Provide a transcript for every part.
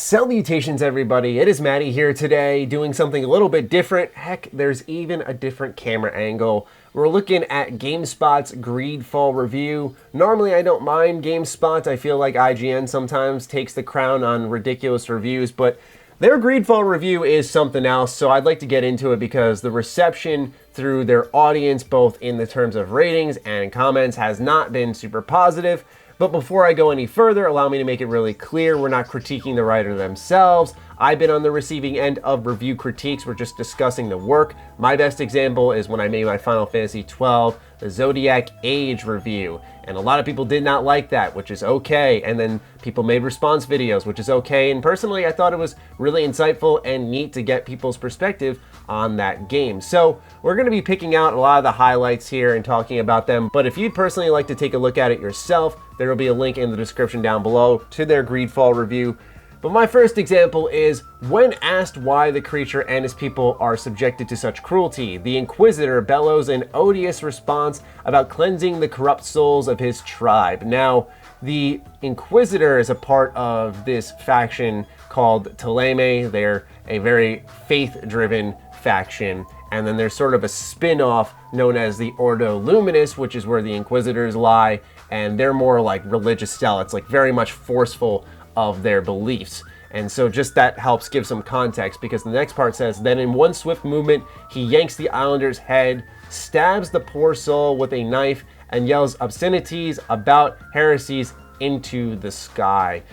Salutations everybody, it is Matty here today doing something a little bit different. Heck, there's even a different camera angle. We're looking at GameSpot's Greedfall review. Normally I don't mind GameSpot, I feel like IGN sometimes takes the crown on ridiculous reviews, but their Greedfall review is something else, so I'd like to get into it because the reception through their audience, both in the terms of ratings and comments, has not been super positive. But before I go any further, allow me to make it really clear, we're not critiquing the writer themselves. I've been on the receiving end of review critiques, we're just discussing the work. My best example is when I made my Final Fantasy XII, the Zodiac Age review. And a lot of people did not like that, which is okay. And then people made response videos, which is okay. And personally, I thought it was really insightful and neat to get people's perspective on that game. So we're going to be picking out a lot of the highlights here and talking about them. But if you'd personally like to take a look at it yourself, there will be a link in the description down below to their Greedfall review. But my first example is, when asked why the creature and his people are subjected to such cruelty, the Inquisitor bellows an odious response about cleansing the corrupt souls of his tribe. Now, the Inquisitor is a part of this faction called Thélème. They're a very faith-driven faction. And then there's sort of a spin-off known as the Ordo Luminus, which is where the Inquisitors lie. And they're more like religious zealots, like very much forceful of their beliefs. And so just that helps give some context, because the next part says, then in one swift movement, he yanks the Islander's head, stabs the poor soul with a knife, and yells obscenities about heresies into the sky.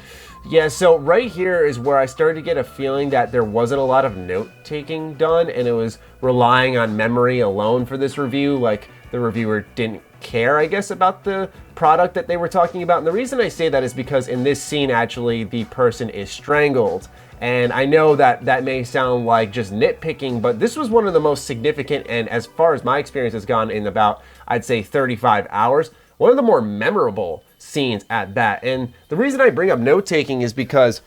Yeah, so right here is where I started to get a feeling that there wasn't a lot of note-taking done, and it was relying on memory alone for this review. Like, the reviewer didn't care, I guess, about the product that they were talking about. And the reason I say that is because in this scene, actually, the person is strangled. And I know that that may sound like just nitpicking, but this was one of the most significant, and as far as my experience has gone in about, I'd say 35 hours, one of the more memorable scenes at that. And the reason I bring up note-taking is because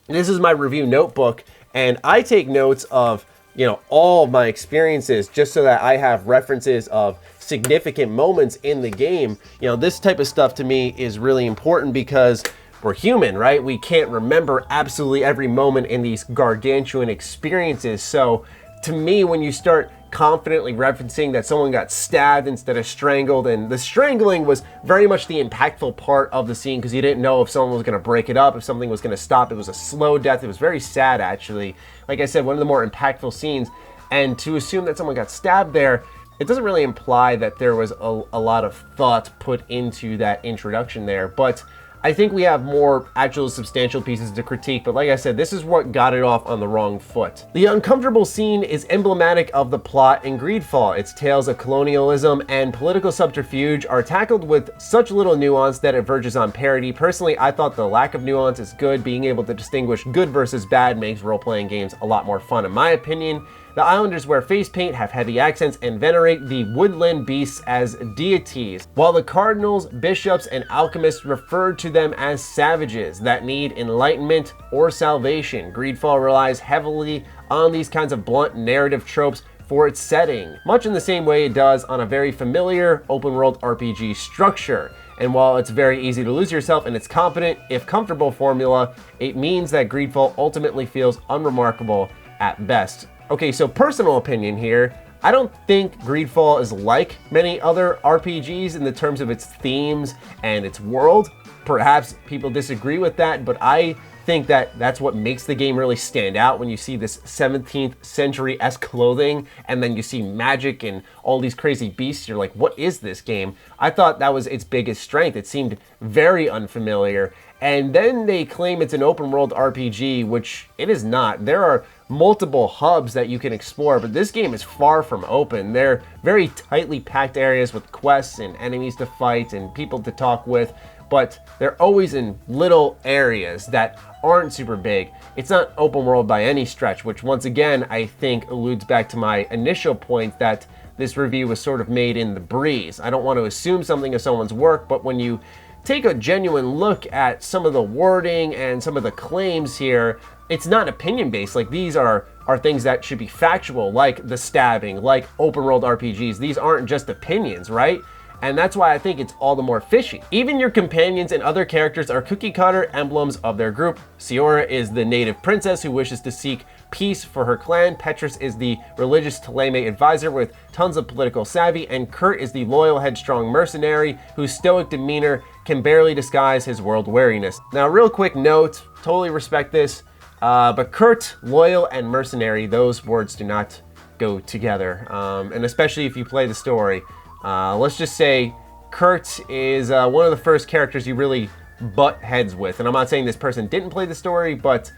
this is my review notebook, and I take notes of, you know, all of my experiences just so that I have references of significant moments in the game. You know, this type of stuff to me is really important because we're human, right? We can't remember absolutely every moment in these gargantuan experiences. So to me, when you start confidently referencing that someone got stabbed instead of strangled, and the strangling was very much the impactful part of the scene because you didn't know if someone was going to break it up, if something was going to stop. It was a slow death. It was very sad, actually. Like I said, one of the more impactful scenes. And to assume that someone got stabbed there, it doesn't really imply that there was a lot of thought put into that introduction there. But I think we have more actual substantial pieces to critique, but like I said, this is what got it off on the wrong foot. The uncomfortable scene is emblematic of the plot in Greedfall. Its tales of colonialism and political subterfuge are tackled with such little nuance that it verges on parody. Personally, I thought the lack of nuance is good. Being able to distinguish good versus bad makes role-playing games a lot more fun, in my opinion. The Islanders wear face paint, have heavy accents, and venerate the woodland beasts as deities, while the cardinals, bishops, and alchemists refer to them as savages that need enlightenment or salvation. Greedfall relies heavily on these kinds of blunt narrative tropes for its setting, much in the same way it does on a very familiar open-world RPG structure. And while it's very easy to lose yourself in its competent, if comfortable formula, it means that Greedfall ultimately feels unremarkable at best. Okay, so personal opinion here, I don't think Greedfall is like many other RPGs in the terms of its themes and its world. Perhaps people disagree with that, but I think that that's what makes the game really stand out when you see this 17th century-esque clothing and then you see magic and all these crazy beasts. You're like, what is this game? I thought that was its biggest strength. It seemed very unfamiliar. And then they claim it's an open world RPG, which it is not. There are multiple hubs that you can explore, but this game is far from open. They're very tightly packed areas with quests and enemies to fight and people to talk with, but they're always in little areas that aren't super big. It's not open world by any stretch, which once again, I think alludes back to my initial point that this review was sort of made in the breeze. I don't want to assume something of someone's work, but when you take a genuine look at some of the wording and some of the claims here, it's not opinion-based. Like, these are things that should be factual, like the stabbing, like open world RPGs. These aren't just opinions, right? And that's why I think it's all the more fishy. Even your companions and other characters are cookie cutter emblems of their group. Siora is the native princess who wishes to seek peace for her clan. Petrus is the religious Teleme advisor with tons of political savvy. And Kurt is the loyal, headstrong mercenary whose stoic demeanor can barely disguise his world wariness. Now, real quick note, totally respect this, but Kurt, loyal, and mercenary, those words do not go together. And especially if you play the story. Let's just say Kurt is one of the first characters you really butt heads with. And I'm not saying this person didn't play the story, but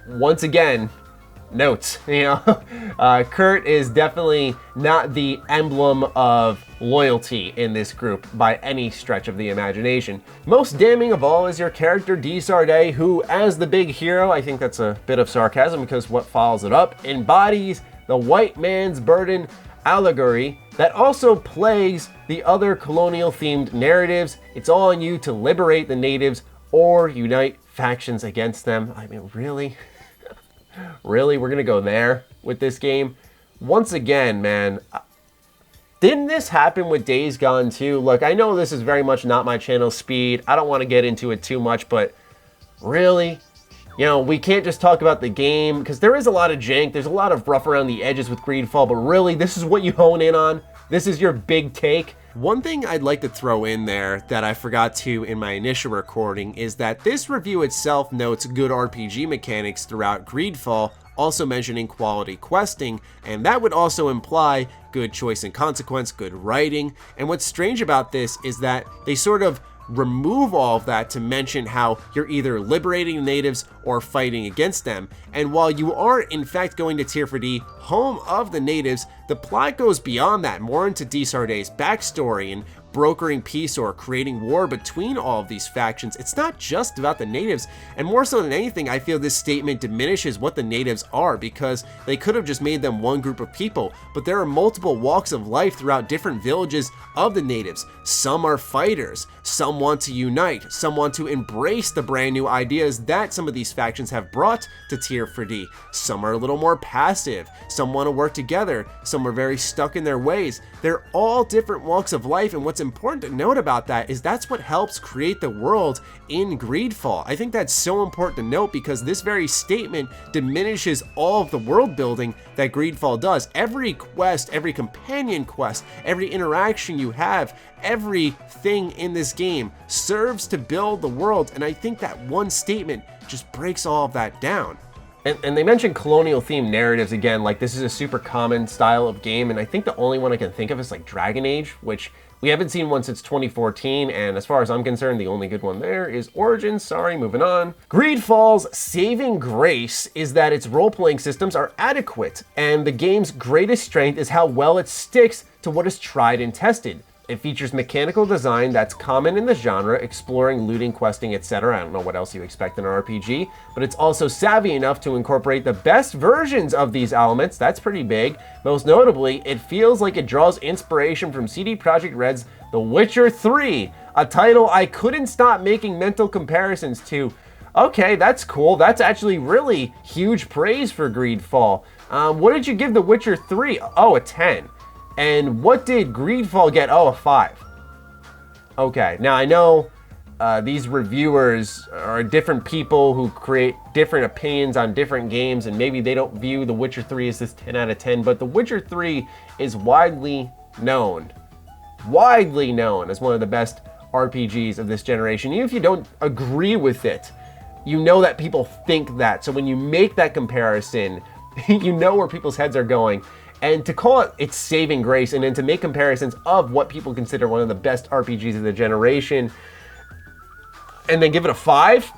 once again, notes, you know. Kurt is definitely not the emblem of loyalty in this group by any stretch of the imagination. Most damning of all is your character Desarde, who, as the big hero, I think that's a bit of sarcasm because what follows it up, embodies the white man's burden allegory that also plagues the other colonial-themed narratives. It's all on you to liberate the natives or unite factions against them. I mean, really? Really? We're gonna go there with this game? Once again, man, didn't this happen with Days Gone 2? Look, I know this is very much not my channel's speed. I don't want to get into it too much, but really? You know, we can't just talk about the game, because there is a lot of jank, there's a lot of rough around the edges with Greedfall, but really, this is what you hone in on? This is your big take? One thing I'd like to throw in there that I forgot to in my initial recording is that this review itself notes good RPG mechanics throughout Greedfall, also mentioning quality questing, and that would also imply good choice and consequence, good writing. And what's strange about this is that they sort of remove all of that to mention how you're either liberating natives or fighting against them. And while you are in fact going to Tier 4D, home of the natives, the plot goes beyond that, more into Desarde's backstory and brokering peace or creating war between all of these factions. It's not just about the natives, and more so than anything, I feel this statement diminishes what the natives are, because they could have just made them one group of people, but there are multiple walks of life throughout different villages of the natives. Some are fighters, some want to unite, some want to embrace the brand new ideas that some of these factions have brought to Tier 4D. Some are a little more passive, some want to work together, some are very stuck in their ways. They're all different walks of life, and what's important to note about that is that's what helps create the world in Greedfall. I think that's so important to note because this very statement diminishes all of the world building that Greedfall does. Every quest, every companion quest, every interaction you have, everything in this game serves to build the world, and I think that one statement just breaks all of that down. And they mentioned colonial themed narratives again, like this is a super common style of game, and I think the only one I can think of is like Dragon Age, which we haven't seen one since 2014, and as far as I'm concerned, the only good one there is Origins. Sorry, moving on. Greedfall's saving grace is that its role-playing systems are adequate, and the game's greatest strength is how well it sticks to what is tried and tested. It features mechanical design that's common in the genre, exploring, looting, questing, etc. I don't know what else you expect in an RPG, but it's also savvy enough to incorporate the best versions of these elements. That's pretty big. Most notably, it feels like it draws inspiration from CD Projekt Red's The Witcher 3, a title I couldn't stop making mental comparisons to. Okay, that's cool. That's actually really huge praise for Greedfall. What did you give The Witcher 3? Oh, a 10. And what did Greedfall get? Oh, a 5. Okay, now I know these reviewers are different people who create different opinions on different games, and maybe they don't view The Witcher 3 as this 10 out of 10, but The Witcher 3 is widely known as one of the best RPGs of this generation. Even if you don't agree with it, you know that people think that. So when you make that comparison, you know where people's heads are going. And to call it its saving grace, and then to make comparisons of what people consider one of the best RPGs of the generation, and then give it a 5?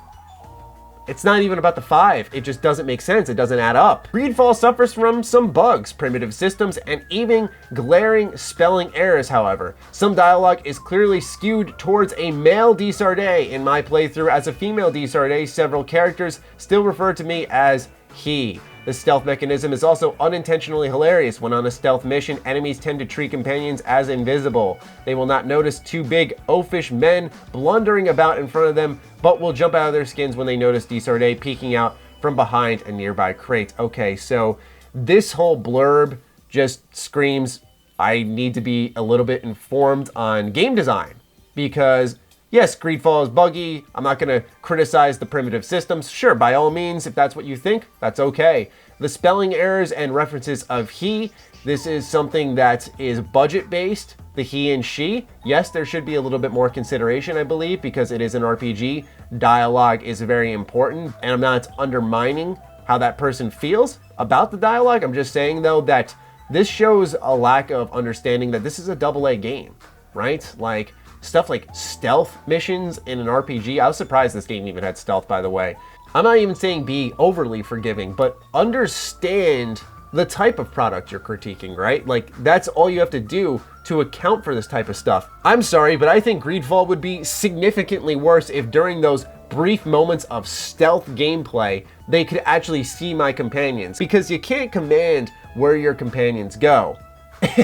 It's not even about the 5. It just doesn't make sense. It doesn't add up. Greedfall suffers from some bugs, primitive systems, and even glaring spelling errors, however. Some dialogue is clearly skewed towards a male Desarde. In my playthrough as a female Desarde, several characters still refer to me as he. The stealth mechanism is also unintentionally hilarious. When on a stealth mission, enemies tend to treat companions as invisible. They will not notice two big oafish men blundering about in front of them, but will jump out of their skins when they notice Desarde peeking out from behind a nearby crate. Okay, so this whole blurb just screams, I need to be a little bit informed on game design because yes, Greedfall is buggy. I'm not going to criticize the primitive systems. Sure, by all means, if that's what you think, that's okay. The spelling errors and references of he, this is something that is budget-based, the he and she. Yes, there should be a little bit more consideration, I believe, because it is an RPG. Dialogue is very important, and I'm not undermining how that person feels about the dialogue. I'm just saying, though, that this shows a lack of understanding that this is a AA game, right? Like, stuff like stealth missions in an RPG. I was surprised this game even had stealth, by the way. I'm not even saying be overly forgiving, but understand the type of product you're critiquing, right? Like, that's all you have to do to account for this type of stuff. I'm sorry, but I think Greedfall would be significantly worse if during those brief moments of stealth gameplay, they could actually see my companions, because you can't command where your companions go.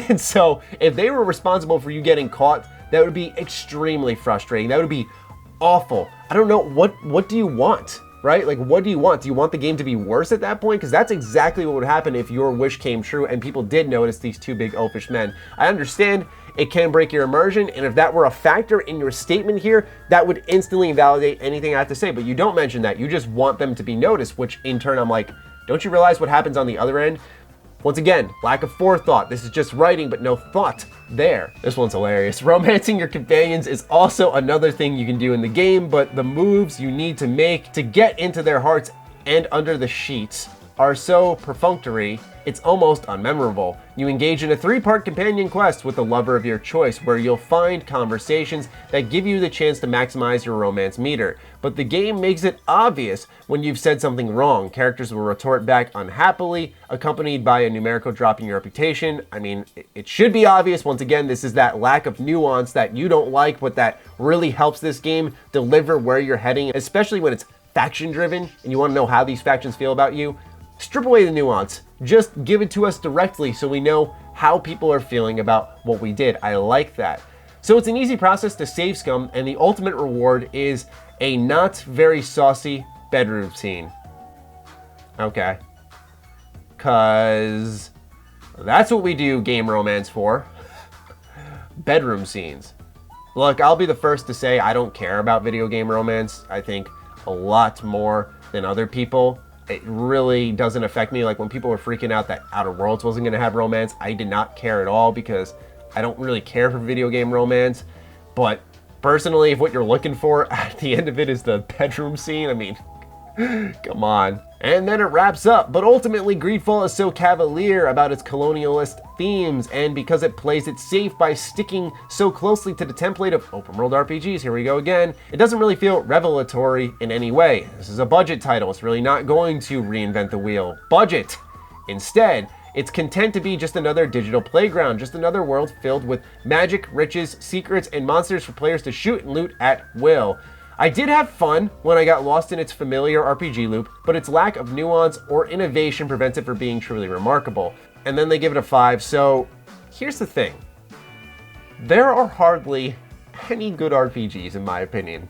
And so if they were responsible for you getting caught, that would be extremely frustrating. That would be awful. I don't know, what do you want, right? Like, what do you want? Do you want the game to be worse at that point? Because that's exactly what would happen if your wish came true and people did notice these two big oafish men. I understand it can break your immersion, and if that were a factor in your statement here, that would instantly invalidate anything I have to say, but you don't mention that. You just want them to be noticed, which in turn I'm like, don't you realize what happens on the other end? Once again, lack of forethought. This is just writing, but no thought there. This one's hilarious. Romancing your companions is also another thing you can do in the game, but the moves you need to make to get into their hearts and under the sheets are so perfunctory, it's almost unmemorable. You engage in a 3-part companion quest with the lover of your choice, where you'll find conversations that give you the chance to maximize your romance meter. But the game makes it obvious when you've said something wrong. Characters will retort back unhappily, accompanied by a numerical drop in your reputation. I mean, it should be obvious. Once again, this is that lack of nuance that you don't like, but that really helps this game deliver where you're heading, especially when it's faction driven and you want to know how these factions feel about you. Strip away the nuance. Just give it to us directly so we know how people are feeling about what we did. I like that. So it's an easy process to save scum, and the ultimate reward is a not very saucy bedroom scene. Okay. Cause that's what we do game romance for. Bedroom scenes. Look, I'll be the first to say I don't care about video game romance. I think a lot more than other people. It really doesn't affect me. Like when people were freaking out that Outer Worlds wasn't going to have romance, I did not care at all because I don't really care for video game romance. But personally, if what you're looking for at the end of it is the bedroom scene, I mean, come on. And then it wraps up. But ultimately, Greedfall is so cavalier about its colonialist themes, and because it plays it safe by sticking so closely to the template of open world RPGs, here we go again, it doesn't really feel revelatory in any way. This is a budget title. It's really not going to reinvent the wheel. Budget. Instead, it's content to be just another digital playground, just another world filled with magic, riches, secrets, and monsters for players to shoot and loot at will. I did have fun when I got lost in its familiar RPG loop, but its lack of nuance or innovation prevents it from being truly remarkable. And then they give it a 5, so here's the thing. There are hardly any good RPGs, in my opinion,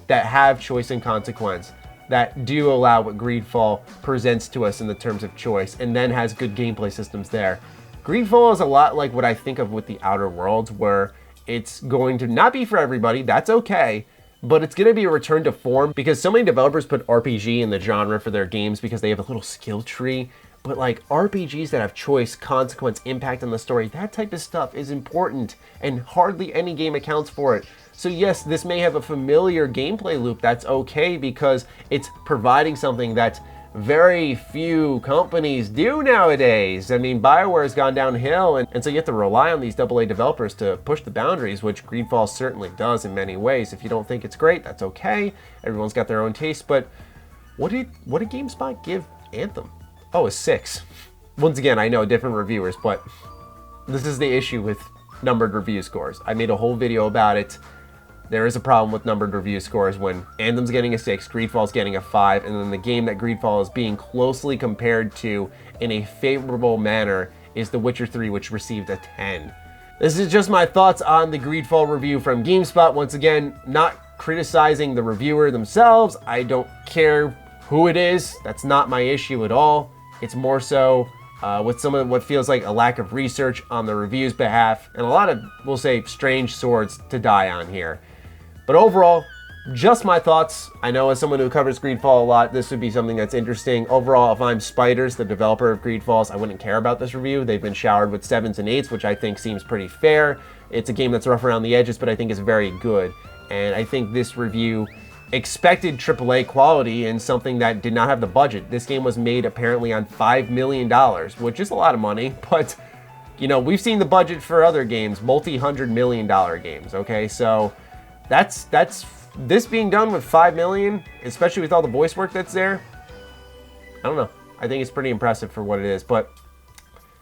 that have choice and consequence, that do allow what Greedfall presents to us in the terms of choice, and then has good gameplay systems there. Greedfall is a lot like what I think of with the Outer Worlds, where it's going to not be for everybody, that's okay, but it's going to be a return to form because so many developers put RPG in the genre for their games because they have a little skill tree. But like RPGs that have choice, consequence, impact on the story, that type of stuff is important and hardly any game accounts for it. So yes, this may have a familiar gameplay loop. That's okay because it's providing something that very few companies do nowadays. I mean, BioWare's gone downhill, and so you have to rely on these AA developers to push the boundaries, which Greedfall certainly does in many ways. If you don't think it's great, that's okay. Everyone's got their own taste, but what did GameSpot give Anthem? Oh, a 6. Once again, I know different reviewers, but this is the issue with numbered review scores. I made a whole video about it. There is a problem with numbered review scores when Anthem's getting a 6, Greedfall's getting a 5, and then the game that Greedfall is being closely compared to in a favorable manner is The Witcher 3, which received a 10. This is just my thoughts on the Greedfall review from GameSpot. Once again, not criticizing the reviewer themselves. I don't care who it is. That's not my issue at all. It's more so with some of what feels like a lack of research on the review's behalf, and a lot of, we'll say, strange swords to die on here. But overall, just my thoughts. I know as someone who covers Greedfall a lot, this would be something that's interesting. Overall, if I'm Spiders, the developer of Greedfalls, I wouldn't care about this review. They've been showered with 7s and 8s, which I think seems pretty fair. It's a game that's rough around the edges, but I think is very good. And I think this review expected AAA quality in something that did not have the budget. This game was made apparently on $5 million, which is a lot of money, but you know, we've seen the budget for other games, multi-$100 million games, okay? So that's this being done with $5 million, especially with all the voice work that's there. I don't know. I think it's pretty impressive for what it is, but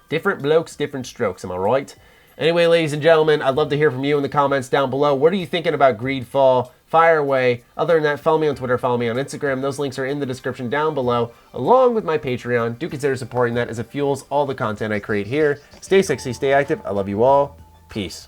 different blokes, different strokes, am I right? Anyway, ladies and gentlemen, I'd love to hear from you in the comments down below. What are you thinking about Greedfall? Fire away. Other than that, follow me on Twitter, follow me on Instagram. Those links are in the description down below, along with my Patreon. Do consider supporting that as it fuels all the content I create here. Stay sexy, stay active. I love you all. Peace.